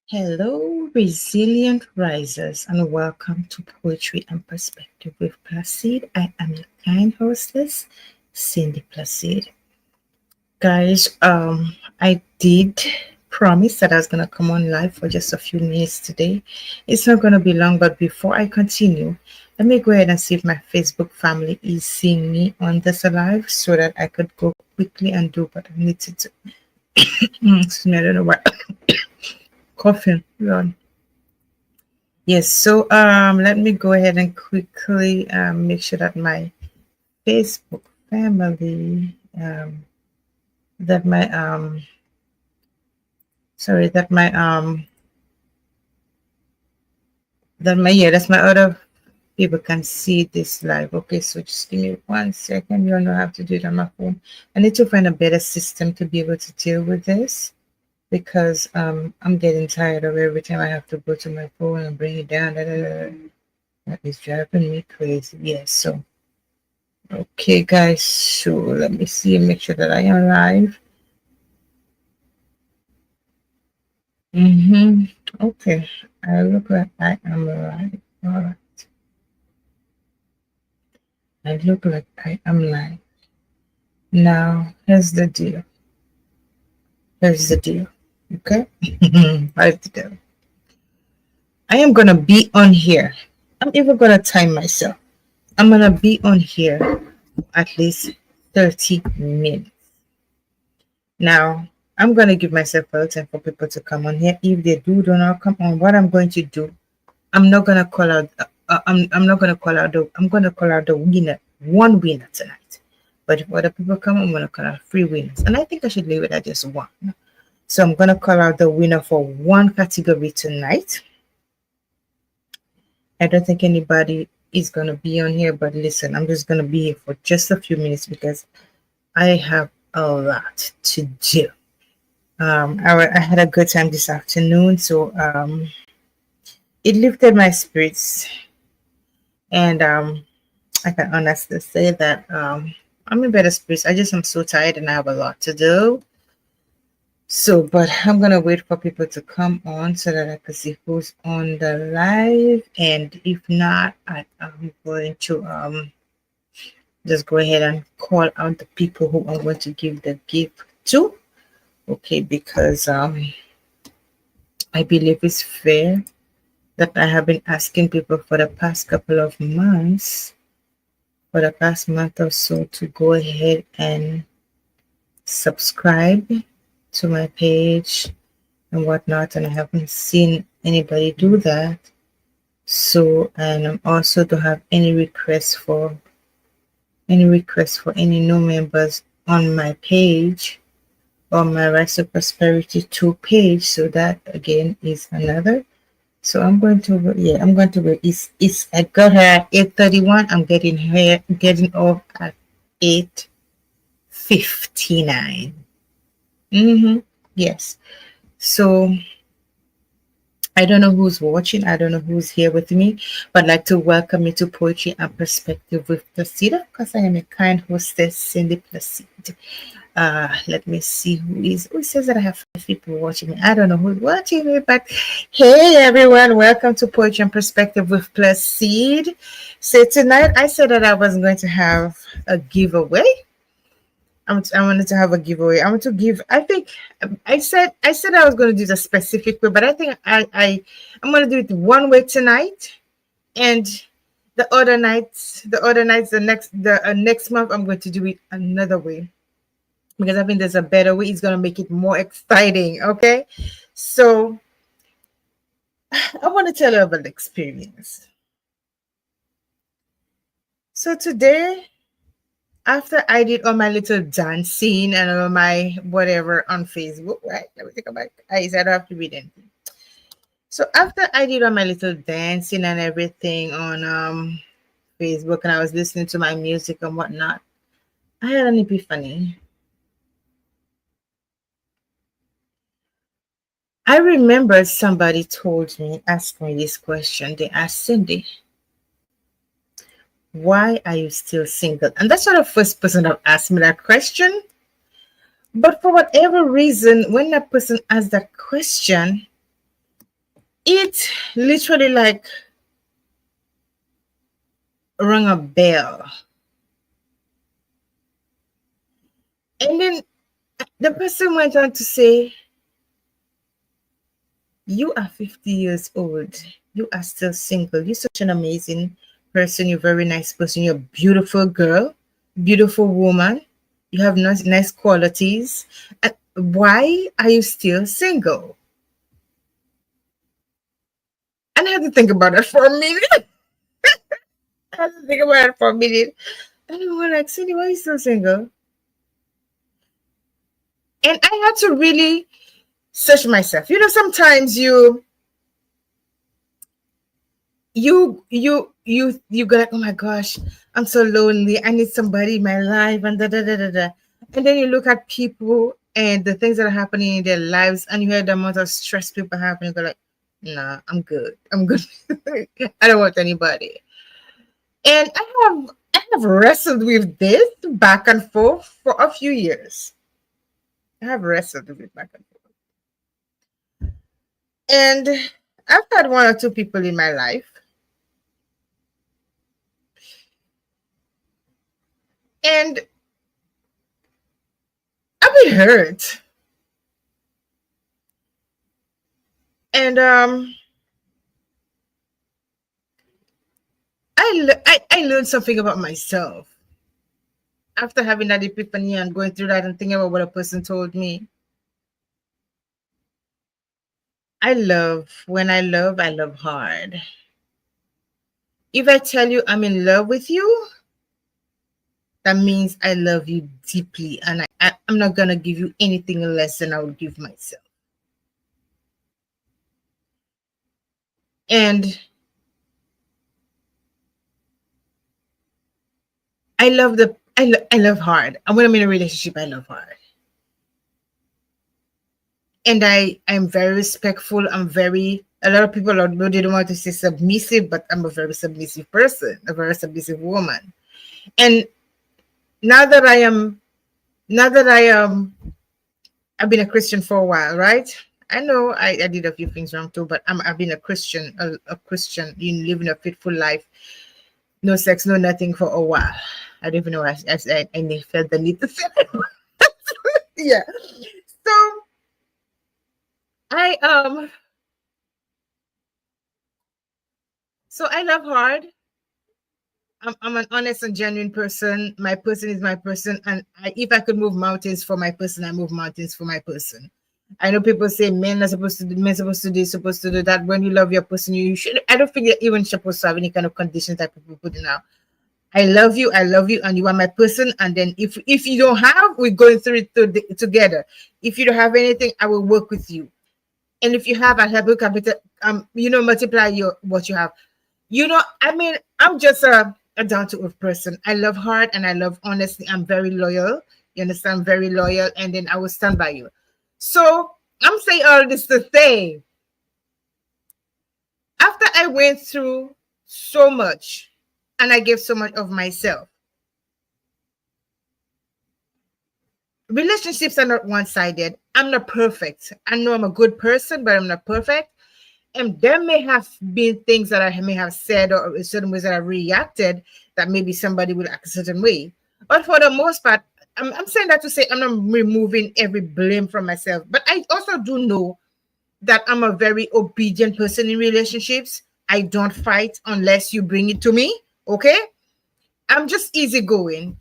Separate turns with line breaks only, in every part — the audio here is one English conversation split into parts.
Hello, resilient risers, and welcome to Poetry and Perspective with Placid. I am your kind hostess, Cindy Placid. Guys, I did promise that I was gonna come on live for just a few minutes today. It's not gonna be long, but before I continue, let me go ahead and see if my Facebook family is seeing me on this live so that I could go quickly and do what I need to do. Excuse me, I don't know why. Coughing. Lord. Yes, so let me go ahead and quickly make sure that my Facebook family that my sorry that my yeah that's my other people can see this live. Okay, so just give me 1 second. You'll know how to do it on my phone. I need to find a better system to be able to deal with this because I'm getting tired of every time I have to go to my phone and bring it down. That is driving me crazy. Yes, so okay, guys, so let me see, make sure that I am live. Okay, I look like I am live. All right, I look like I am live. Now, here's the deal. Here's the deal. Okay, here's the deal. I am gonna be on here. I'm even gonna time myself. I'm gonna be on here at least 30 minutes. Now, I'm going to give myself a little time for people to come on here. If they do not come on, what I'm going to do, I'm not going to call out. I'm not going to call out the. I'm going to call out the winner, one winner tonight. But if other people come, I'm going to call out 3 winners, and I think I should leave it at just one. So I'm going to call out the winner for one category tonight. I don't think anybody is going to be on here, but listen, I'm just going to be here for just a few minutes because I have a lot to do. I had a good time this afternoon, so it lifted my spirits, and I can honestly say that I'm in better spirits. I just am so tired and I have a lot to do. So, but I'm gonna wait for people to come on so that I can see who's on the live, and if not, I'm going to just go ahead and call out the people who I'm going to give the gift to. Okay, because I believe it's fair that I have been asking people for the past couple of months, for the past month or so, to go ahead and subscribe to my page and whatnot, and I haven't seen anybody do that. So, and I'm also to have any requests for any new members on my page, on my Rise to Prosperity 2 page. So that again is another. So I'm going to wait. It's I got her at 8:31. I'm getting off at 8:59. Yes. So I don't know who's watching. I don't know who's here with me, but I'd like to welcome you to Poetry and Perspective with Placid. Of course, I am a kind hostess, Cindy Placid. Let me see who says that I have 5 people watching me. I don't know who's watching me, but hey everyone, welcome to Poetry and Perspective with Placid. So tonight I said that I wasn't going to have a giveaway. I wanted to have a giveaway. I want to give. I think I said I was going to do the specific way, but I think I'm going to do it one way tonight, and the next month I'm going to do it another way, because I think there's a better way. It's going to make it more exciting. Okay, so I want to tell you about the experience. So today, after I did all my little dancing and all my whatever on Facebook, right? Let me take a back. I said I don't have to read anything. So after I did all my little dancing and everything on Facebook, and I was listening to my music and whatnot, I had an epiphany. I remember somebody asked me this question. They asked Cindy, why are you still single? And that's not the first person that asked me that question. But for whatever reason, when that person asked that question, it literally like rang a bell. And then the person went on to say, you are 50 years old. You are still single. You're such an amazing person. You're a very nice person. You're a beautiful girl, beautiful woman. You have nice qualities. And why are you still single? And I had to think about it for a minute. I had to think about it for a minute. And I was like, Cindy, why are you still single? And I had to really search myself. Sometimes you go like, oh my gosh, I'm so lonely. I need somebody in my life, and da da da da da. And then you look at people and the things that are happening in their lives, and you hear the amount of stress people have, and you go like, nah, I'm good. I'm good. I don't want anybody. And I have wrestled with this back and forth for a few years. I have wrestled with it back and forth. And I've had one or two people in my life. And I've been hurt. And I learned something about myself after having that epiphany and going through that and thinking about what a person told me. When I love hard. If I tell you I'm in love with you, that means I love you deeply, and I'm not gonna give you anything less than I would give myself. And I love hard. And when I'm in a relationship, I love hard. And I'm very respectful. A lot of people are they don't want to say submissive, but I'm a very submissive person, a very submissive woman. And now that I am now that I I've been a Christian for a while, right? I know I did a few things wrong too, but I've been a Christian, a Christian, living a faithful life, no sex, no nothing for a while. I don't even know. I felt the need to say it. Yeah. So I so I love hard. I'm an honest and genuine person. My person is my person, and if I could move mountains for my person, I move mountains for my person. I know people say men are supposed to do, men supposed to do, supposed to do that. When you love your person, you should. I don't think you're even supposed to have any kind of conditions that people put in now. I love you, and you are my person. And then if you don't have, we're going through it together. If you don't have anything, I will work with you. And if you have, I'll help you multiply your what you have. I mean, I'm just a down to earth person. I love hard and I love honesty. I'm very loyal. You understand? Very loyal. And then I will stand by you. So I'm saying all this to say, after I went through so much and I gave so much of myself, relationships are not one-sided. I'm not perfect. I know I'm a good person, but I'm not perfect. And there may have been things that I may have said or certain ways that I reacted that maybe somebody will act a certain way. But for the most part, I'm saying that to say I'm not removing every blame from myself. But I also do know that I'm a very obedient person in relationships. I don't fight unless you bring it to me. Okay. I'm just easygoing.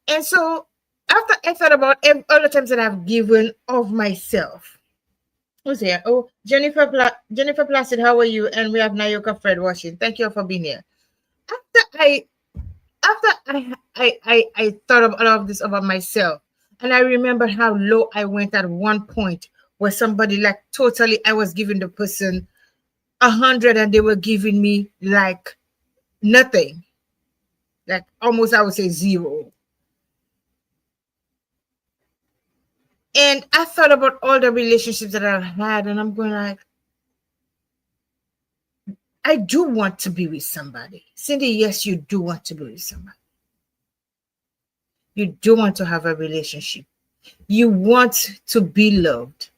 And so after I thought about all the times that I've given of myself, who's here? Oh, Jennifer Placid, how are you? And we have Nayoka Fred watching. Thank you all for being here. After I thought of all of this about myself, and I remember how low I went at one point where somebody like totally I was giving the person 100 and they were giving me like nothing. Like almost I would say zero. And I thought about all the relationships that I've had, and I'm going like, I do want to be with somebody. Cindy, yes, you do want to be with somebody. You do want to have a relationship. You want to be loved.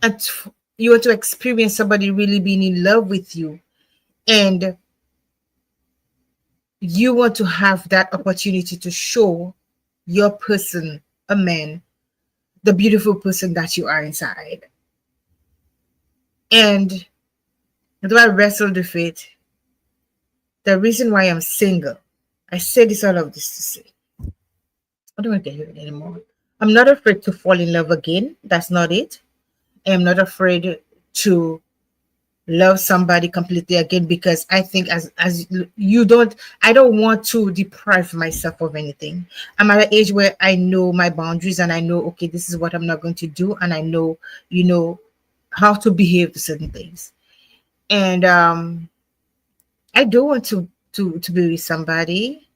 And You want to experience somebody really being in love with you, and you want to have that opportunity to show your person, a man, the beautiful person that you are inside. And though I wrestled with it, the reason why I'm single, I say this all of this to say, I don't want to hear it anymore. I'm not afraid to fall in love again. That's not it. I am not afraid to love somebody completely again, because I think as you don't, I don't want to deprive myself of anything. I'm at an age where I know my boundaries, and I know, okay, this is what I'm not going to do, and I know, you know, how to behave to certain things. And I don't want to be with somebody.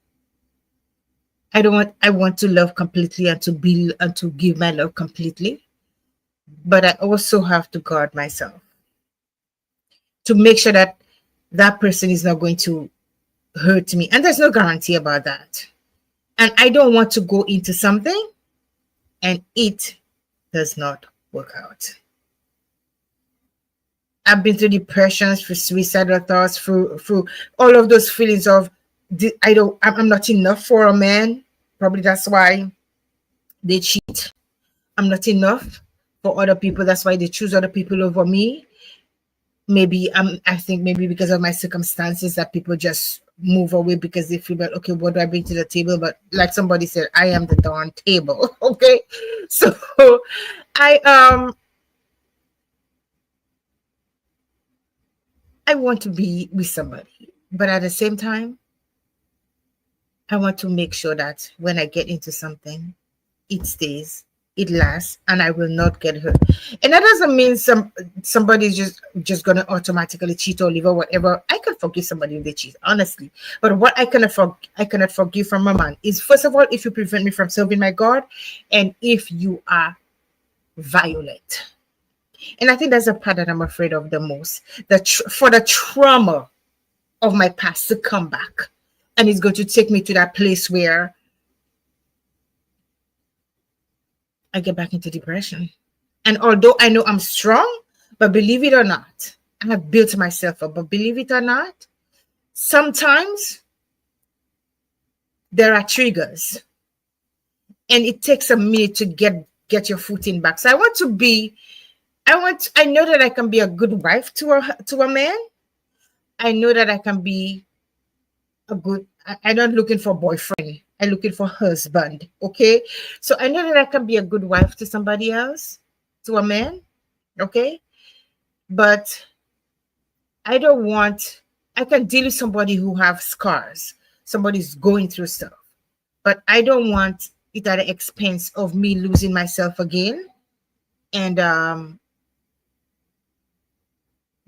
I want to love completely, and to be, and to give my love completely, but I also have to guard myself to make sure that that person is not going to hurt me. And there's no guarantee about that. And I don't want to go into something and it does not work out. I've been through depressions, through suicidal thoughts, through all of those feelings of I'm not enough for a man. Probably that's why they cheat. I'm not enough for other people. That's why they choose other people over me. Maybe I think maybe because of my circumstances that people just move away because they feel that, okay, what do I bring to the table? But like somebody said, I am the darn table. Okay. So I I want to be with somebody, but at the same time, I want to make sure that when I get into something, it stays, it lasts, and I will not get hurt. And that doesn't mean somebody's just gonna automatically cheat or leave or whatever. I can forgive somebody if they cheat, honestly. But what I cannot forgive from a man is, first of all, if you prevent me from serving my God, and if you are violent. And I think that's the part that I'm afraid of the most. For the trauma of my past to come back, and it's going to take me to that place where I get back into depression. And although I know I'm strong, but believe it or not, I have built myself up. But believe it or not, sometimes there are triggers, and it takes a minute to get your footing back. So I know that I can be a good wife to a man. I know that I can be I'm not looking for a boyfriend. I'm looking for a husband. Okay. So I know that I can be a good wife to somebody else, to a man. Okay. But I can deal with somebody who have scars. Somebody's going through stuff. But I don't want it at the expense of me losing myself again. And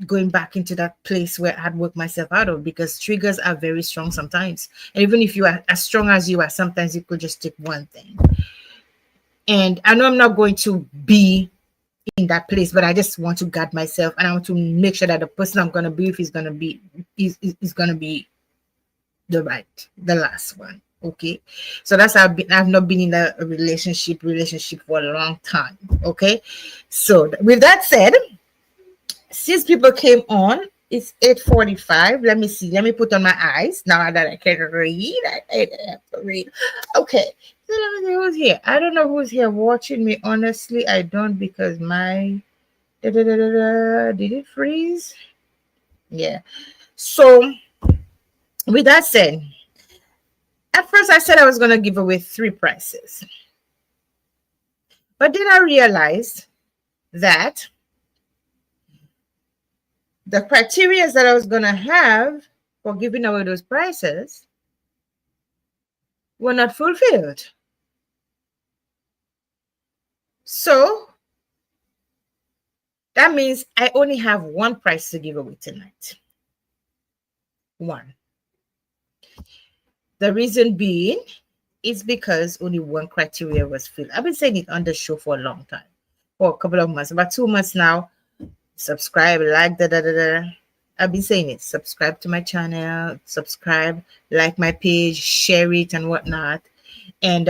going back into that place where I'd worked myself out of, because triggers are very strong sometimes. And even if you are as strong as you are, sometimes it could just take one thing. And I know I'm not going to be in that place, but I just want to guard myself, and I want to make sure that the person I'm going to be with is going to be the last one. Okay. So that's how I've not been in a relationship for a long time. Okay. So with that said, since people came on, it's 8:45. Let me see. Let me put on my eyes now that I can read. I have to read. Okay. So let me see who's here. I don't know who's here watching me. Honestly, I don't, because my did it freeze? Yeah. So with that said, at first I said I was gonna give away 3 prizes. But then I realized that the criteria that I was going to have for giving away those prizes were not fulfilled. So that means I only have 1 prize to give away tonight. 1. The reason being is because only 1 criteria was filled. I've been saying it on the show for a long time, for a couple of months, about 2 months now. Subscribe, like, I've been saying it. Subscribe to my channel, subscribe, like my page, share it, and whatnot. And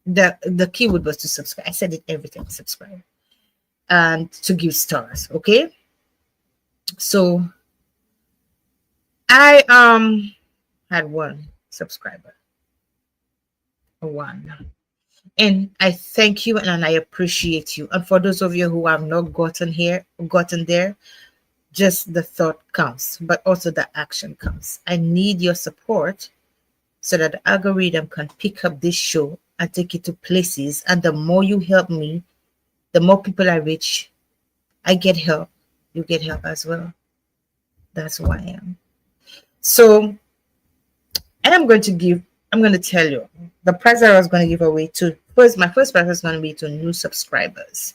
the keyword was to subscribe. I said it every time. Subscribe. and to give stars. Okay, so I had one subscriber, one, and I thank you and I appreciate you. And for those of you who have not gotten there, just the thought counts, but also the action counts. I need your support so that the algorithm can pick up this show and take it to places. And the more you help me, the more people I reach, I get help. You get help as well. That's who I am. So, and I'm going to tell you the prize that I was going to give away to first, my first prize was going to be to new subscribers.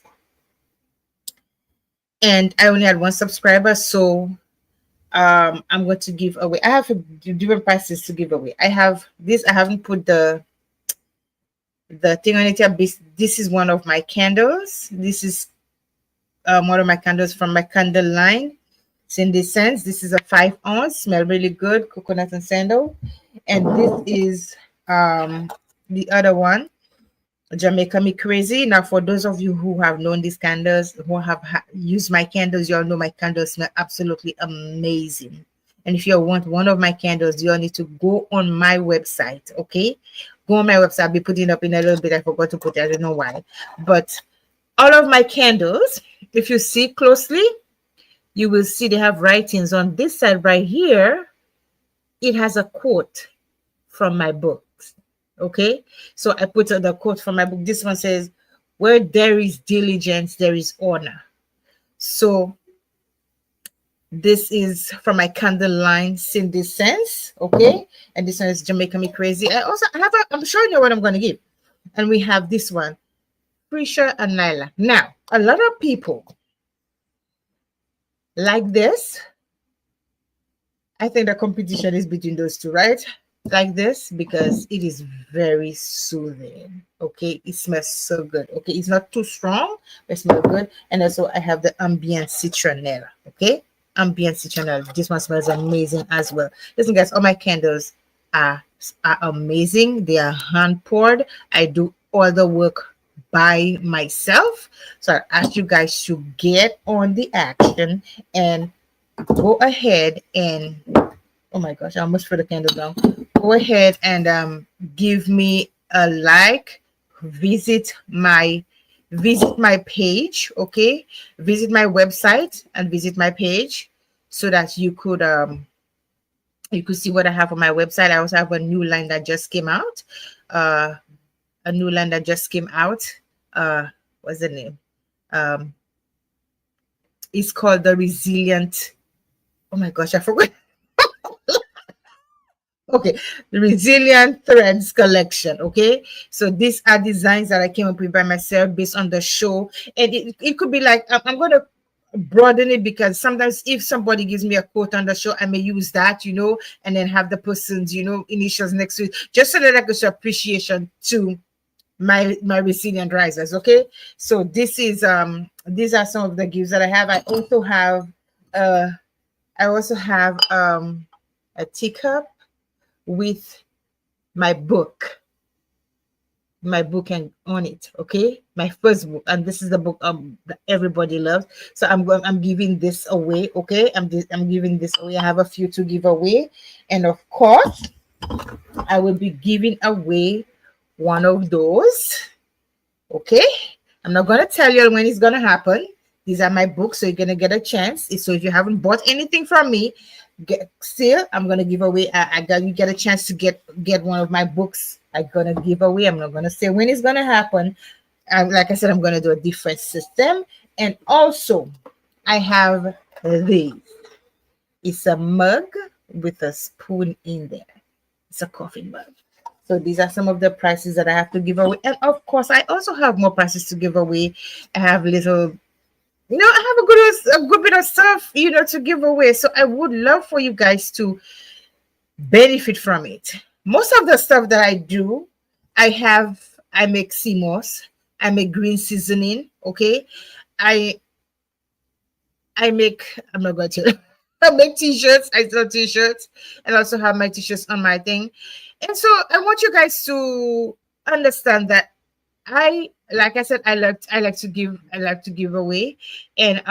And I only had one subscriber. So, I'm going to give away. I have different prices to give away. I have this. I haven't put the thing on it yet. This is one of my candles. This is one of my candles from my candle line. Cindy Sense. This is a 5 ounce. Smell really good. Coconut and sandal. And this is the other one, Jamaica Me Crazy. Now, for those of you who have known these candles, who have used my candles, you all know my candles smell absolutely amazing. And if you want one of my candles, you all need to go on my website. Okay, go on my website. I'll be putting up in a little bit. I forgot to put it. I don't know why, but all of my candles, if you see closely, you will see they have writings on this side right here. It has a quote from my books. Okay, so I put the quote from my book. This one says, "Where there is diligence, there is honor." So this is from my candle line, Cindy Sense. Okay, and this one is Jamaica Me Crazy. I also have I'm showing you what I'm going to give, and we have this one, Prisha and Nyla. Now, a lot of people like this. I think the competition is between those two, right? Like this, because it is very soothing. Okay, it smells so good. Okay, it's not too strong, but it smells good. And also I have the ambient citronella. Okay, ambient citronella. This one smells amazing as well. Listen, guys, all my candles are amazing. They are hand poured. I do all the work by myself. So I ask you guys to get on the action and go ahead and, oh my gosh, I almost put the candle down. Go ahead and give me a like. Visit my page. Okay, visit my website and visit my page so that you could see what I have on my website. I also have a new line that just came out. A new line that just came out. What's the name? It's called the Resilient. Oh my gosh, I forgot. Okay, the Resilient Threads collection. Okay, so these are designs that I came up with by myself based on the show, and it could be like I'm going to broaden it, because sometimes if somebody gives me a quote on the show, I may use that, and then have the person's initials next to it, just so that I could show appreciation to my resilient risers. Okay, so this is these are some of the gifts that I have. I also have a teacup with my book and on it. Okay, my first book, and this is the book that everybody loves. So I'm giving this away. Okay, I'm giving this away. I have a few to give away, and of course I will be giving away one of those. Okay, I'm not going to tell you when it's going to happen. These are my books, so you're going to get a chance. So if you haven't bought anything from me, I'm going to give away. You get a chance to get one of my books. I'm going to give away. I'm not going to say when it's going to happen. Like I said, I'm going to do a different system. And also, I have these. It's a mug with a spoon in there. It's a coffee mug. So these are some of the prices that I have to give away. And of course, I also have more prices to give away. I have little, I have a good bit of stuff, to give away. So I would love for you guys to benefit from it. Most of the stuff that I do, I make CMOS, I make green seasoning. Okay. I'm not going to, I make t-shirts. I sell t-shirts, and also have my t-shirts on my thing. And so I want you guys to understand that I like I said, I like to give away, and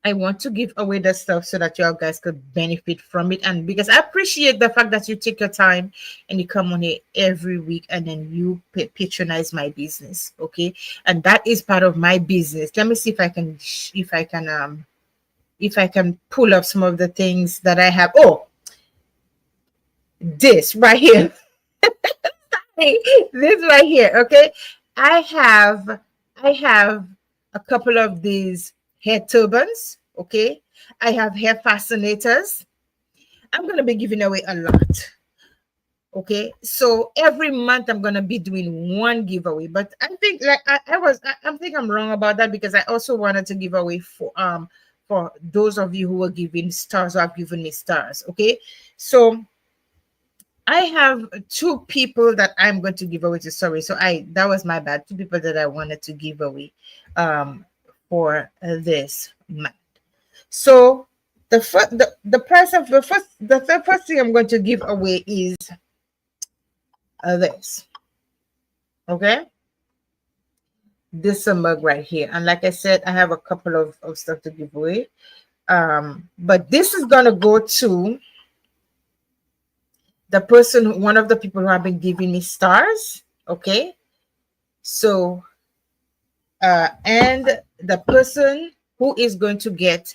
I want to give away the stuff so that you guys could benefit from it. And because I appreciate the fact that you take your time and you come on here every week and then you patronize my business. Okay. And that is part of my business. Let me see if I can, if I can pull up some of the things that I have. Oh, this right here. This right here. Okay. I have, I have a couple of these hair turbans. Okay. I have hair fascinators. I'm going to be giving away a lot. Okay. So every month I'm going to be doing one giveaway, but I think like I think I'm wrong about that because I also wanted to give away for those of you who are giving stars or have given me stars. Okay. So I have two people that I'm going to give away to. Sorry, so that was my bad. Two people that I wanted to give away for this month. So the price of the first thing I'm going to give away is this. Okay, this mug right here, and like I said, I have a couple of stuff to give away. But this is gonna go to the person, one of the people who have been giving me stars. Okay, so and the person who is going to get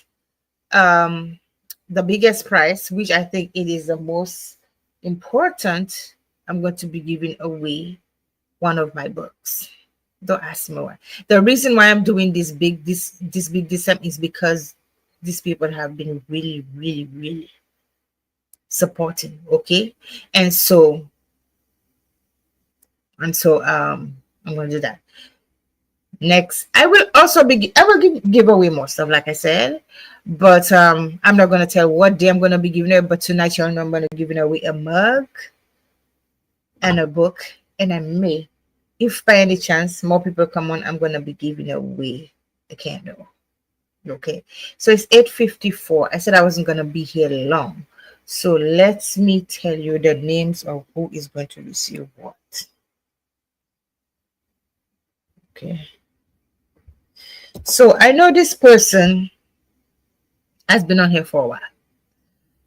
the biggest prize, which I think it is the most important, I'm going to be giving away one of my books. Don't ask me why. The reason why I'm doing this big discount is because these people have been really supporting. Okay, and so I'm going to do that. Next, I will give away more stuff, like I said, but I'm not going to tell what day I'm going to be giving it. But tonight, y'all know I'm going to be giving away a mug and a book, and I may, if by any chance more people come on, I'm going to be giving away a candle. Okay, so it's 8:54. I said I wasn't going to be here long, so let me tell you the names of who is going to receive what. Okay, so I know this person has been on here for a while.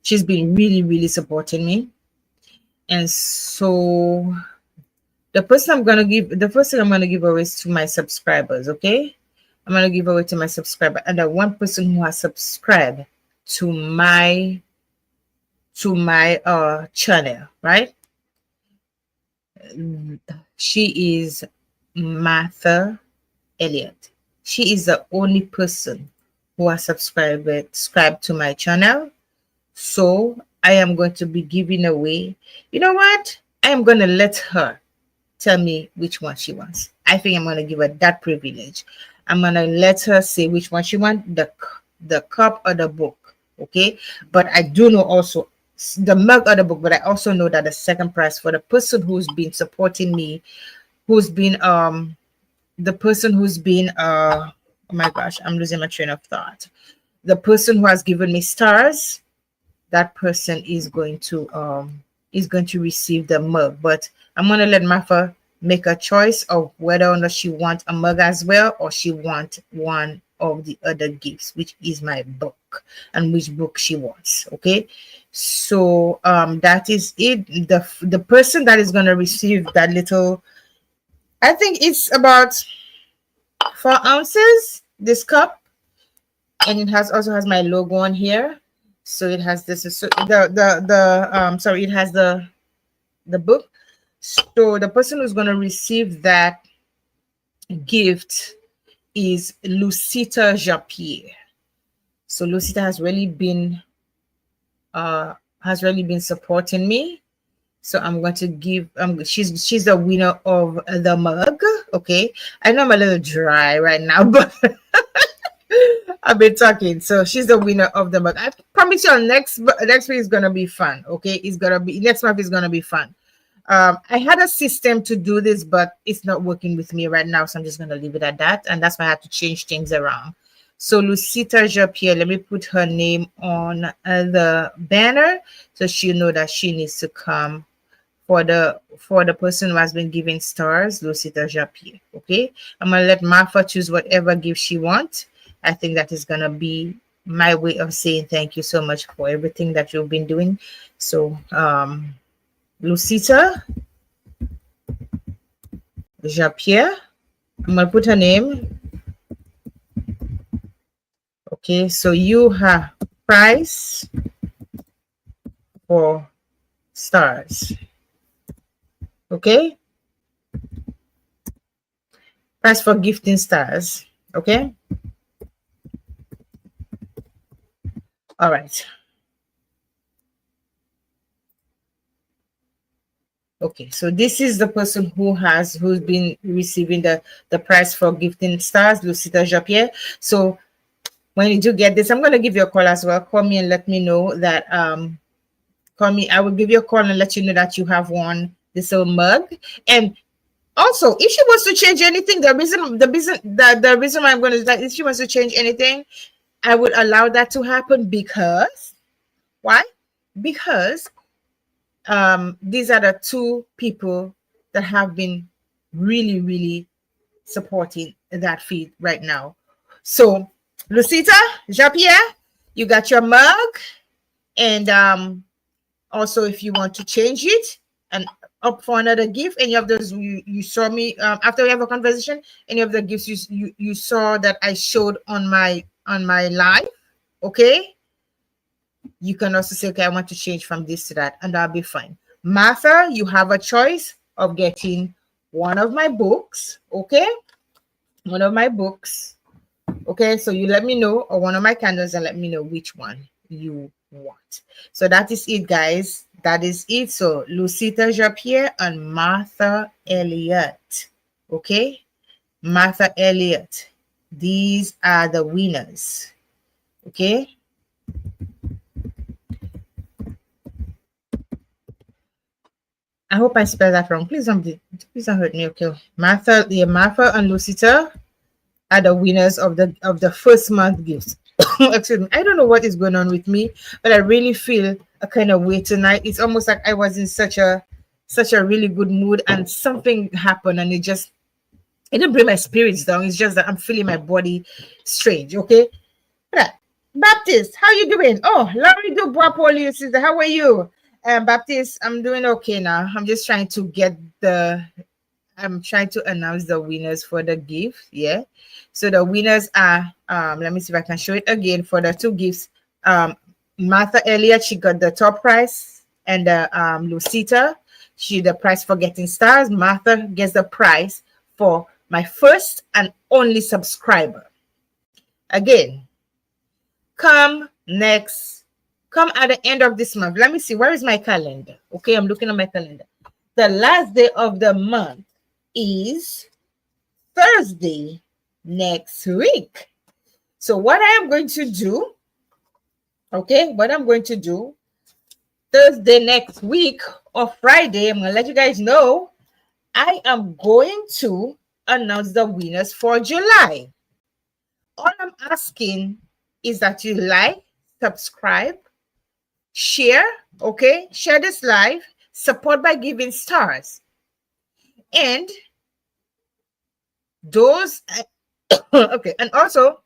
She's been really supporting me, and so the first thing I'm gonna give away is to my subscribers. Okay, I'm gonna give away to my subscriber, and the one person who has subscribed to my channel, right? She is Martha Elliott. She is the only person who has subscribed to my channel. So I am going to be giving away. You know what? I am going to let her tell me which one she wants. I think I'm going to give her that privilege. I'm going to let her say which one she wants, the cup or the book. Okay. But I do know also the mug or the book, but I also know that the second prize for the person who's been supporting me, who's been the person who's been oh my gosh, I'm losing my train of thought. The person who has given me stars, that person is going to receive the mug. But I'm going to let Martha make a choice of whether or not she wants a mug as well, or she wants one of the other gifts, which is my book, and which book she wants. Okay, so that is it. The person that is going to receive that little, I think it's about 4 ounces, this cup, and it also has my logo on here. So it has this, so sorry, it has the book. So the person who's going to receive that gift is Lucita Japierre. So Lucita has really been supporting me. So I'm going to give she's the winner of the mug. Okay, I know I'm a little dry right now, but I've been talking. So she's the winner of the mug. I promise you, next week is gonna be fun. Okay, it's gonna be next month is gonna be fun. I had a system to do this, but it's not working with me right now, so I'm just gonna leave it at that, and that's why I had to change things around. So Lucita Japierre, let me put her name on the banner so she'll know that she needs to come for the person who has been giving stars, Lucita Japie. Okay, I'm gonna let Martha choose whatever gift she wants. I think that is gonna be my way of saying thank you so much for everything that you've been doing. So Lucita Japie, I'm gonna put her name. Okay, so you have price for stars. Okay, price for gifting stars. Okay, all right. Okay, so this is the person who's been receiving the prize for gifting stars, Lucita Japie. So when you do get this, I'm gonna give you a call as well. Call me and let me know that call me. I will give you a call and let you know that you have won this little mug. And also, if she wants to change anything, the reason why I'm gonna do that, if she wants to change anything, I would allow that to happen because why? Because these are the two people that have been really supporting that feed right now. So Lucita Japie, you got your mug, and also if you want to change it and up for another gift, any of those you saw me after we have a conversation, any of the gifts you saw that I showed on my live, okay, you can also say, okay, I want to change from this to that, and that'll be fine. Martha, you have a choice of getting one of my books, okay? One of my books, okay? So you let me know, or one of my candles, and let me know which one you want. So that is it, guys. That is it. So Lucita Japie and Martha Elliott, okay? Martha Elliott. These are the winners, okay? I hope I spelled that wrong. Please don't hurt me. Okay, Martha and Lucita are the winners of the first month gifts. Excuse me. I don't know what is going on with me, but I really feel a kind of way tonight. It's almost like I was in such a really good mood, and something happened, and it didn't bring my spirits down. It's just that I'm feeling my body strange. Okay, right. Baptist, how you doing? Oh, Laurie Dubois, Paulie, sister, how are you? Baptist, I'm doing okay now. I'm just trying to I'm trying to announce the winners for the gift. Yeah. So the winners are, let me see if I can show it again for the two gifts. Martha Elliott, she got the top prize, and Lucita, the prize for getting stars. Martha gets the prize for my first and only subscriber. Again, come at the end of this month. Let me see, where is my calendar? Okay, I'm looking at my calendar. The last day of the month is Thursday next week. So what I am going to do, okay, Thursday next week or Friday, I'm going to let you guys know, I am going to announce the winners for July. All I'm asking is that you like, subscribe, share, okay? Share this live, support by giving stars. And those, okay, and also,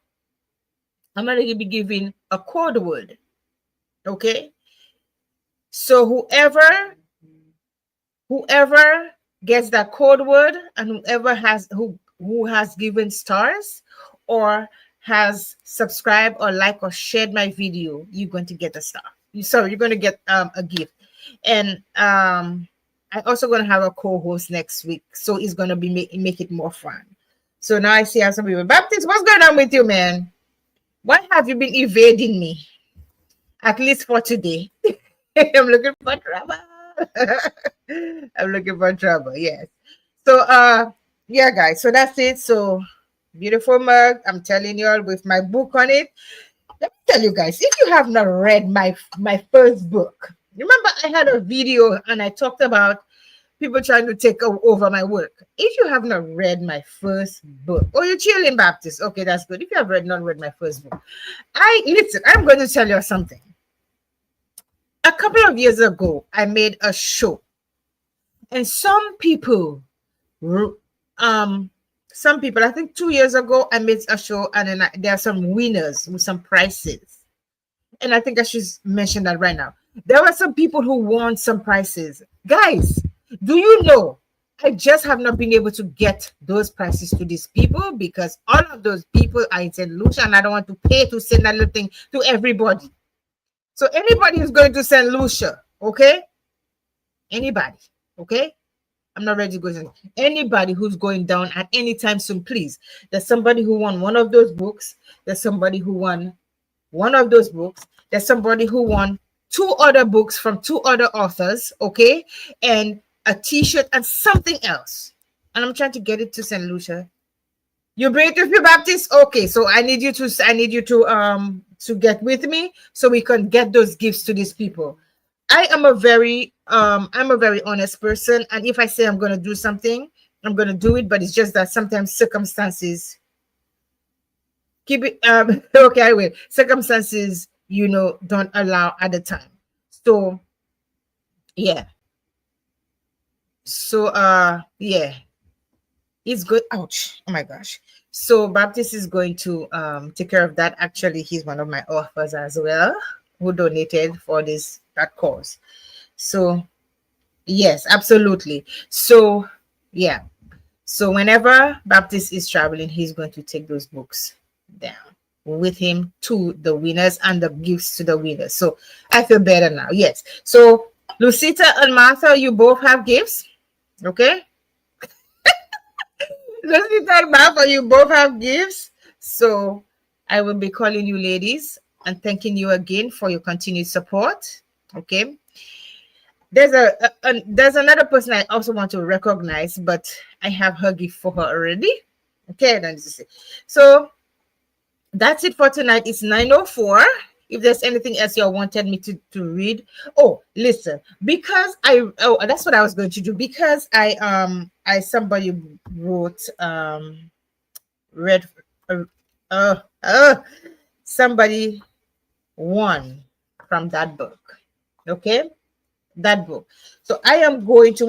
I'm going to be giving a code word, okay? So whoever gets that code word, and who has given stars or has subscribed or liked or shared my video, you're going to get a star. So you're going to get a gift. And I'm also going to have a co-host next week, so it's going to be make it more fun. So now I see how some people, Baptist, what's going on with you, man? Why have you been evading me? At least for today. I'm looking for trouble. I'm looking for trouble, yes. So yeah, guys, so that's it. So beautiful mug, I'm telling you all, with my book on it. Let me tell you guys, if you have not read my first book, remember I had a video and I talked about people trying to take over my work. If you have not read my first book, oh, you're chilling, Baptist, okay, that's good. If you have not read my first book, I'm going to tell you something. A couple of years ago, I made a show And some people, I think 2 years ago, I made a show, and then there are some winners with some prizes. And I think I should mention that right now. There were some people who won some prizes. Guys, do you know? I just have not been able to get those prices to these people because all of those people are in St. Lucia, and I don't want to pay to send that little thing to everybody. So anybody who's going to St. Lucia, okay? Anybody, okay? I'm not ready to go. Anybody who's going down at any time soon, please. There's somebody who won one of those books. There's somebody who won one of those books. There's somebody who won 2 other books from 2 other authors, okay? And a t-shirt and something else. And I'm trying to get it to St. Lucia. You bring it to Free Baptist? Okay, so I need you to get with me so we can get those gifts to these people. I'm a very honest person, and if I say I'm gonna do something, I'm gonna do it, but it's just that sometimes circumstances keep it okay, I will. Circumstances, don't allow at the time. So yeah. So yeah. It's good. Ouch. Oh my gosh. So Baptist is going to take care of that. Actually, he's one of my authors as well who donated for that cause. So yes, absolutely. So yeah. So whenever Baptist is traveling, he's going to take those books down with him to the winners and the gifts to the winners. So I feel better now. Yes. So Lucita and Martha, you both have gifts. Okay. Lucita and Martha, you both have gifts. So I will be calling you ladies and thanking you again for your continued support. Okay. There's another person I also want to recognize, but I have her gift for her already. Okay, then so that's it for tonight. It's 9:04. If there's anything else you wanted me to read, listen, because that's what I was going to do, because somebody wrote read somebody won from that book. Okay, that book. So I'm going to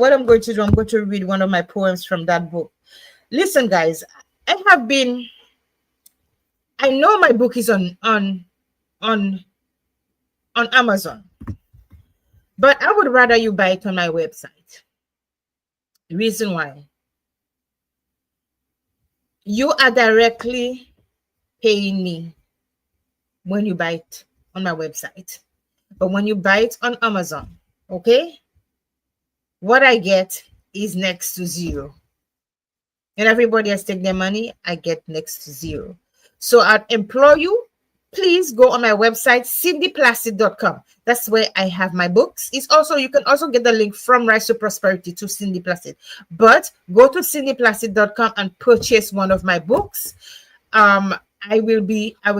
read one of my poems from that book. Listen, guys, I know my book is on Amazon, but I would rather you buy it on my website. The reason why: you are directly paying me when you buy it on my website, but when you buy it on Amazon, okay, what I get is next to zero. And everybody has taken their money, I get next to zero. So I'd implore you, please go on my website, cindyplacid.com. That's where I have my books. You can also get the link from Rise to Prosperity to Cindy Placid. But go to cindyplacid.com and purchase one of my books. I will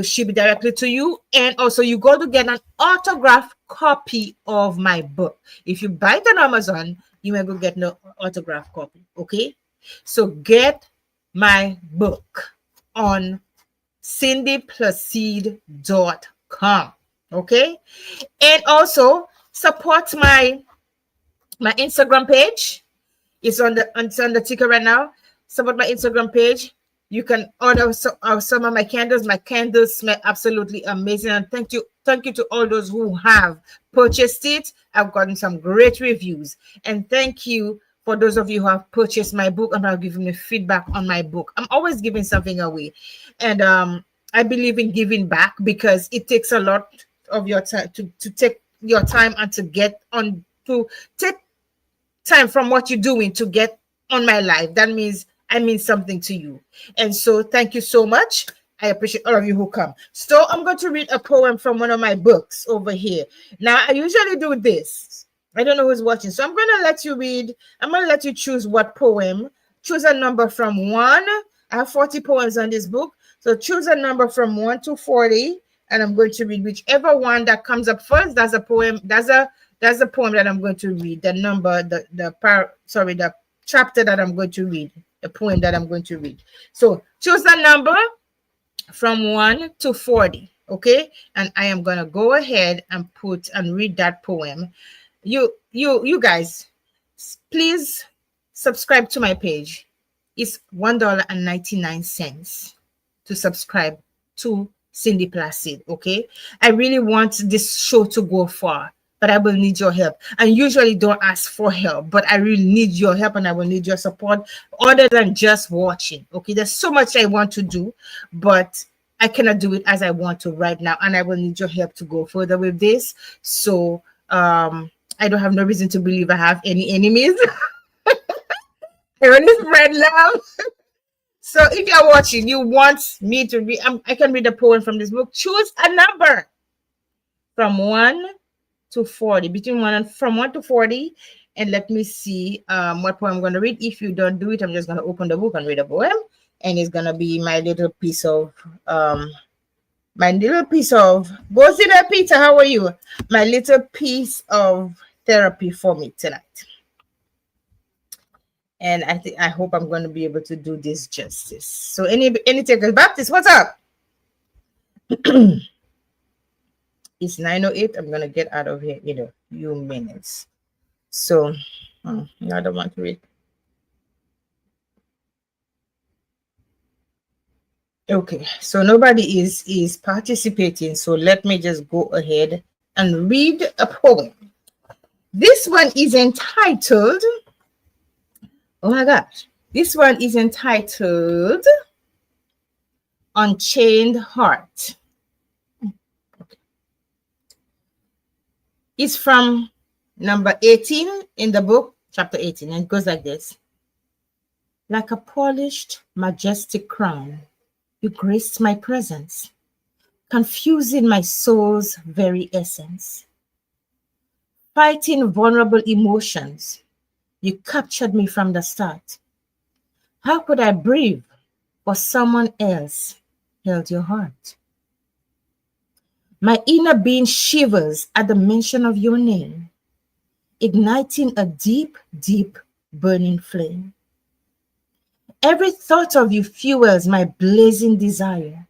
ship it directly to you. And also you go to get an autographed copy of my book. If you buy it on Amazon, you may go get no autographed copy. Okay? So get my book on cindyplacid.com. Okay? And also support my Instagram page. It's on the ticker right now. Support my Instagram page. You can order some of my candles. My candles smell absolutely amazing. And thank you to all those who have purchased it. I've gotten some great reviews. And thank you for those of you who have purchased my book and are giving me feedback on my book. I'm always giving something away. And I believe in giving back because it takes a lot of your time to take your time and to take time from what you're doing to get on my life. That means I mean something to you. And so thank you so much. I appreciate all of you who come. So I'm going to read a poem from one of my books over here. Now, I usually do this. I don't know who's watching. So I'm going to let you read. I'm going to let you choose what poem. Choose a number from 1. I have 40 poems on this book. So choose a number from 1 to 40. And I'm going to read whichever one that comes up first. That's a poem. That's a poem that I'm going to read. The number, the chapter that I'm going to read. The poem that I'm going to read. So choose a number from 1 to 40. Okay. And I am going to go ahead and read that poem. You guys, Please subscribe to my page. It's $1.99 to subscribe to Cindy Placid. Okay, I really want this show to go far, but I will need your help. And usually don't ask for help, but I really need your help and I will need your support other than just watching. Okay, there's so much I want to do, but I cannot do it as I want to right now, and I will need your help to go further with this. So I don't have no reason to believe I have any enemies. I only spread love. So if you're watching, you want me to read, I can read a poem from this book. Choose a number from 1 to 40, between 1 and from 1 to 40. And let me see what poem I'm going to read. If you don't do it, I'm just going to open the book and read a poem. And it's going to be my little piece of, Bozina Peter, how are you? My little piece of therapy for me tonight. And I hope I'm going to be able to do this justice. So any takers, Baptist, what's up? It's 9:08. I'm going to get out of here in a few minutes. So I don't want to read. Okay, so nobody is participating. So let me just go ahead and read a poem. This one is entitled, oh my gosh, this one is entitled Unchained Heart. Okay. It's from number 18 in the book, chapter 18, and it goes like this. Like a polished, majestic crown, you graced my presence, confusing my soul's very essence. Fighting vulnerable emotions, you captured me from the start. How could I breathe for someone else held your heart? My inner being shivers at the mention of your name, igniting a deep, deep burning flame. Every thought of you fuels my blazing desire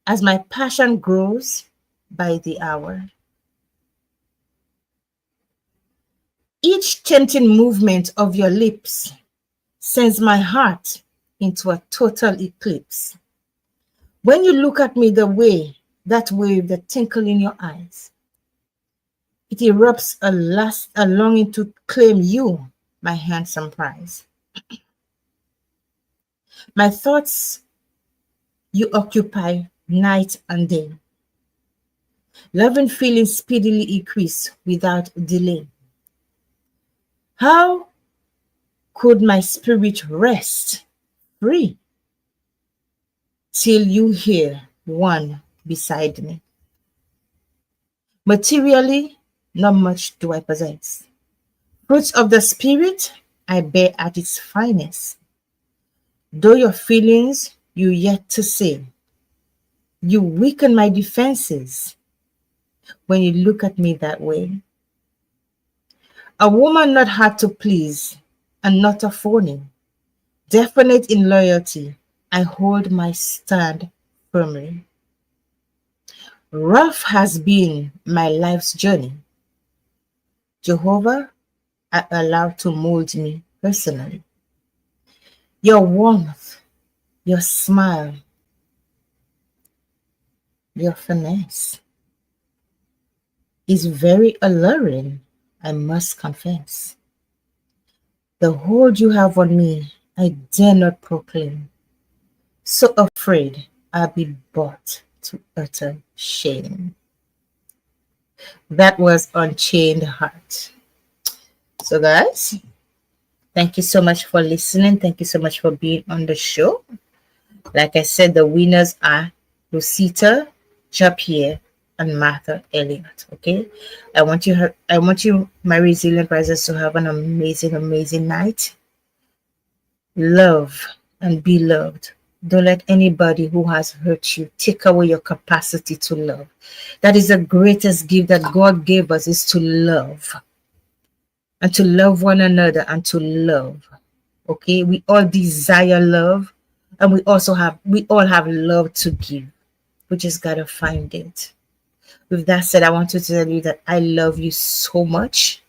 as my passion grows by the hour. Each tempting movement of your lips sends my heart into a total eclipse. When you look at me that way, the twinkle in your eyes, it erupts a longing to claim you, my handsome prize. My thoughts you occupy night and day. Love and feelings speedily increase without delay. How could my spirit rest free till you hear one beside me? Materially, not much do I possess. Fruits of the spirit I bear at its finest. Though your feelings you yet to say, you weaken my defenses when you look at me that way. A woman not hard to please and not a phony, definite in loyalty, I hold my stand firmly. Rough has been my life's journey. Jehovah, I allow to mold me personally. Your warmth, your smile, your finesse is very alluring, I must confess. The hold you have on me, I dare not proclaim. So afraid I'll be brought to utter shame. That was Unchained Heart. So guys, thank you so much for listening. Thank you so much for being on the show. Like I said, the winners are Lucita, Japierre, and Martha Elliott. Okay, I want you, my resilient risers, to have an amazing, amazing night. Love and be loved. Don't let anybody who has hurt you take away your capacity to love. That is the greatest gift that God gave us, is to love. And to love one another and to love. Okay, we all desire love, and we all have love to give. We just gotta find it. With that said, I want to tell you that I love you so much.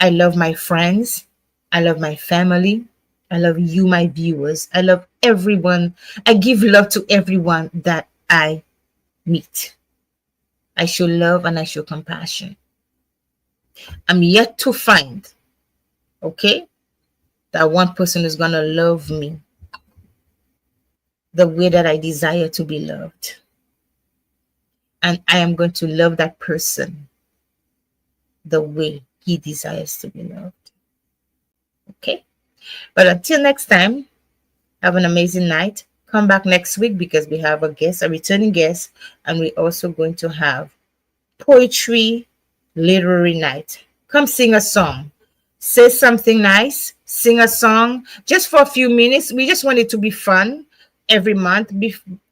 I love my friends. I love my family. I love you, my viewers. I love everyone. I give love to everyone that I meet. I show love and I show compassion. I'm yet to find, okay, that one person is going to love me the way that I desire to be loved. And I am going to love that person the way he desires to be loved. Okay? But until next time, have an amazing night. Come back next week because we have a guest, a returning guest, and we're also going to have poetry literary night. Come sing a song. Say something nice. Sing a song just for a few minutes. We just want it to be fun every month.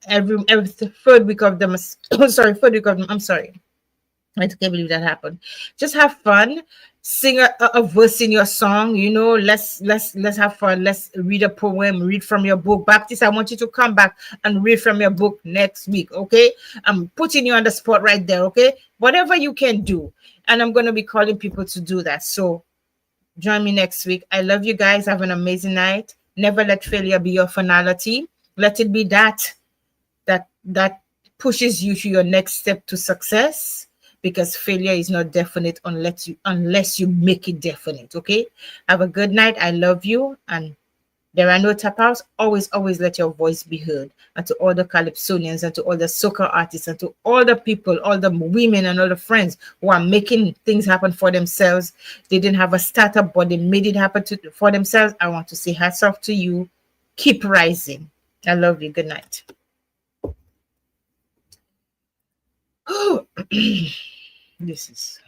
Every third week of the third week of I'm sorry. I can't believe that happened. Just have fun. Sing a verse in your song. You know, let's have fun. Let's read a poem. Read from your book. Baptist, I want you to come back and read from your book next week. Okay, I'm putting you on the spot right there. Okay, whatever you can do, and I'm gonna be calling people to do that. So join me next week. I love you guys. Have an amazing night. Never let failure be your finality. Let it be that pushes you to your next step to success, because failure is not definite unless you make it definite. Okay, have a good night. I love you, and there are no tap outs. Always let your voice be heard. And to all the calypsonians and to all the soca artists and to all the people, all the women and all the friends who are making things happen for themselves. They didn't have a startup, but they made it happen for themselves. I want to say hats off to you. Keep rising. I love you. Good night. This is